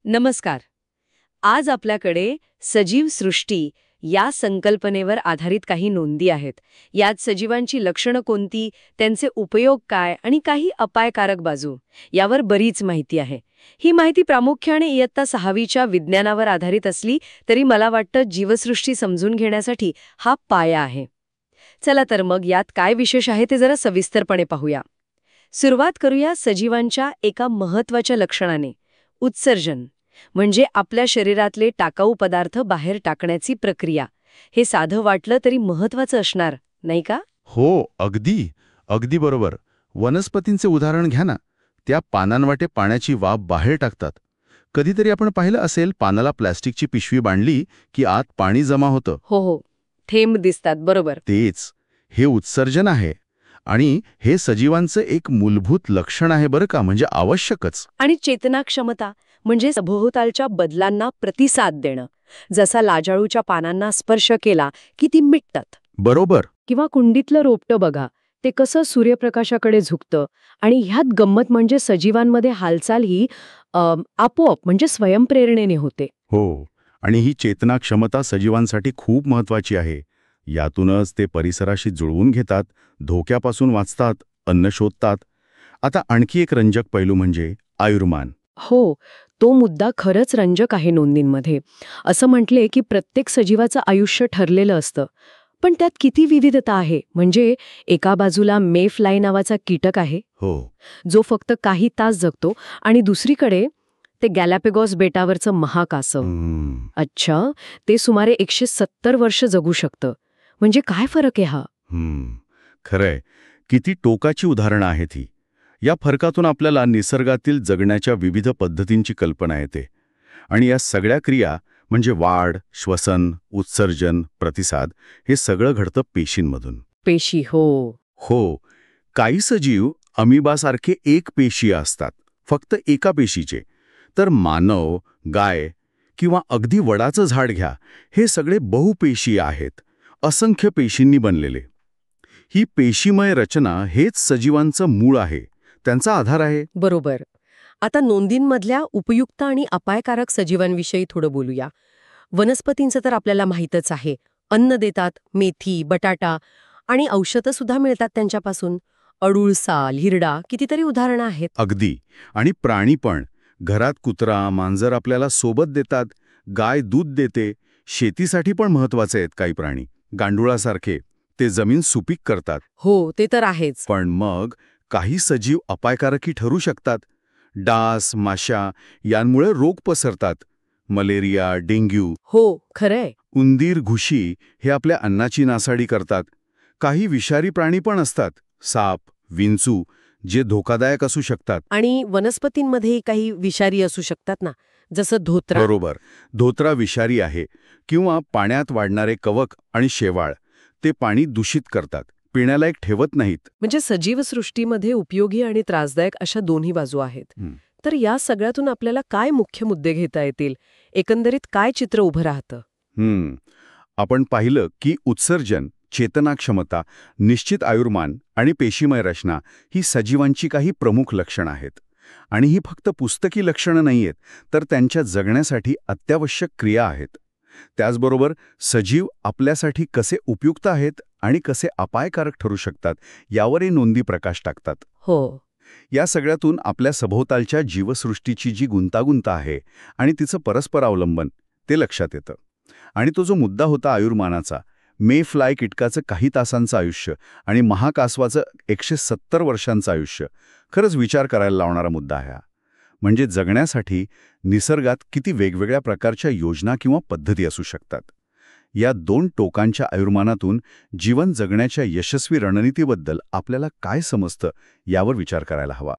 नमस्कार. आज आपल्याकडे सजीव सृष्टी या संकल्पनेवर आधारित काही नोंदी आहेत. यात सजीवांची लक्षणं कोणती, त्यांचे उपयोग काय आणि काही अपायकारक बाजू यावर बरीच माहिती आहे. ही माहिती प्रामुख्याने इयत्ता 6वीच्या विज्ञानावर आधारित असली तरी मला वाटतं जीवसृष्टी समजून घेण्यासाठी हा पाया आहे. चला तर मग यात काय विशेष आहे ते जरा सविस्तरपणे पाहूया. सुरुवात करूया सजीवांच्या एका महत्त्वाच्या लक्षणाने, उत्सर्जन. म्हणजे आपल्या शरीरातले टाकाऊ पदार्थ बाहेर टाकण्याची प्रक्रिया. हे साधं वाटलं तरी महत्त्वाचं असणार, नाही का? हो, अगदी बरोबर. वनस्पतींचे उदाहरण घ्या ना. त्या पानांवाटे पाण्याची वाफ बाहेर टाकतात. कधीतरी आपण पाहिलं असेल, पानाला प्लॅस्टिकची पिशवी बांधली की आत पाणी जमा होतं. हो, थेंब दिसतात, बरोबर. तेच हे उत्सर्जन आहे. आणि हे सजीवांचं एक मूलभूत लक्षण आहे बरं का, म्हणजे आवश्यकच. आणि चेतना क्षमता म्हणजे सभोवतालच्या बदलांना प्रतिसाद देणं. जसा लाजाळूच्या पानांना स्पर्श केला की ती मिटतात. बरोबर. किंवा कुंडीतलं रोपटं बघा, ते कसं सूर्यप्रकाशाकडे झुकतं. आणि ह्यात गंमत म्हणजे सजीवांमध्ये हालचाल ही आपोआप म्हणजे स्वयंप्रेरणेने होते. हो, आणि ही चेतना क्षमता सजीवांसाठी खूप महत्वाची आहे. यातूनच ते परिसराशी जुळवून घेतात, धोक्यापासून वाचतात, अन्न शोधतात. आता आणखी एक रंजक पैलू म्हणजे आयुर्मान. हो, तो मुद्दा खरंच रंजक आहे नोंदींमध्ये. असं म्हटले की प्रत्येक सजीवाचं आयुष्य ठरलेलं असतं. पण त्यात किती विविधता आहे. म्हणजे एका बाजूला मेफ्लाय नावाचा कीटक आहे, हो, जो फक्त काही तास जगतो, आणि दुसरीकडे ते गॅलापेगॉस बेटावरचं महाकासव. अच्छा, ते सुमारे 170 वर्ष जगू शकतं. म्हणजे काय फरक आहे हा? खरंय. किती टोकाची उदाहरणं आहेत ही. या फरकातून आपल्याला निसर्गातील जगण्याच्या विविध पद्धतींची कल्पना येते. आणि या सगळ्या क्रिया म्हणजे वाढ, श्वसन, उत्सर्जन, प्रतिसाद, हे सगळं घडतं पेशींमधून. पेशी, हो, काही सजीव अमिबासारखे एक पेशीय असतात, फक्त एका पेशीचे. तर मानव, गाय किंवा अगदी वडाचं झाड घ्या, हे सगळे बहुपेशीय आहेत, असंख्य पेशींनी बनलेले. ही पेशीमय रचना हेच सजीवांचं मूळ आहे, त्यांचा आधार आहे. बरोबर. आता नोंदींमधल्या उपयुक्त आणि अपायकारक सजीवांविषयी थोडं बोलूया. वनस्पतींचं तर आपल्याला माहीतच आहे. अन्न देतात, मेथी, बटाटा, आणि औषधं सुद्धा मिळतात त्यांच्यापासून. अडूळ, साल, हिरडा, कितीतरी उदाहरणं आहेत. अगदी. आणि प्राणी पण. घरात कुत्रा, मांजर आपल्याला सोबत देतात. गाय दूध देते. शेतीसाठी पण महत्वाचे आहेत काही प्राणी. गांडुळासारखे, ते जमीन सुपीक करतात. हो, ते तर आहेच. पण मग काही सजीव अपायकारकही ठरू शकतात. डास, माशा यांमुळे रोग पसरतात. Malaria, dengue. हो, खरंय. उंदीर, घुशी हे आपल्या अन्नाची नासाडी करतात. काही विषारी प्राणी पण असतात, साप, विंचू, जे धोकादायक असू शकतात. आणि वनस्पतींमध्ये काही विषारी असू शकतात ना, जसं धोत्रा. बरोबर. धोत्रा विषारी आहे. किंवा पाण्यात वाढणारे कवक आणि शेवाळ, ते पाणी दूषित करतात, पिण्यालायक ठेवत नाहीत. म्हणजे सजीवसृष्टीमध्ये उपयोगी आणि त्रासदायक अशा दोन्ही बाजू आहेत. तर या सगळ्यातून आपल्याला काय मुख्य मुद्दे घेता येतील? एकंदरीत काय चित्र उभं राहतं? आपण पाहिलं की उत्सर्जन, चेतनाक्षमता, निश्चित आयुर्मान आणि पेशीमय रचना ही सजीवांची काही प्रमुख लक्षणं आहेत. आणि ही फक्त पुस्तकी लक्षणं नाहीयेत, तर त्यांच्या जगण्यासाठी अत्यावश्यक क्रिया आहेत. त्याचबरोबर सजीव आपल्यासाठी कसे उपयुक्त आहेत आणि कसे अपायकारक ठरू शकतात यावरही नोंदी प्रकाश टाकतात. हो. या सगळ्यातून आपल्या सभोवतालच्या जीवसृष्टीची जी गुंतागुंत आहे आणि तिचं परस्पर अवलंबन, ते लक्षात येतं. आणि तो जो मुद्दा होता आयुर्मानाचा, मेफ्लाय कीटकाचं काही तासांचं आयुष्य आणि महाकासवाचं 170 वर्षांचं आयुष्य, खरंच विचार करायला लावणारा मुद्दा आहे हा. म्हणजे जगण्यासाठी निसर्गात किती वेगवेगळ्या प्रकारच्या योजना किंवा पद्धती असू शकतात. या दोन टोकांच्या आयुर्मानातून जीवन जगण्याच्या यशस्वी रणनीतीबद्दल आपल्याला काय समजतं यावर विचार करायला हवा.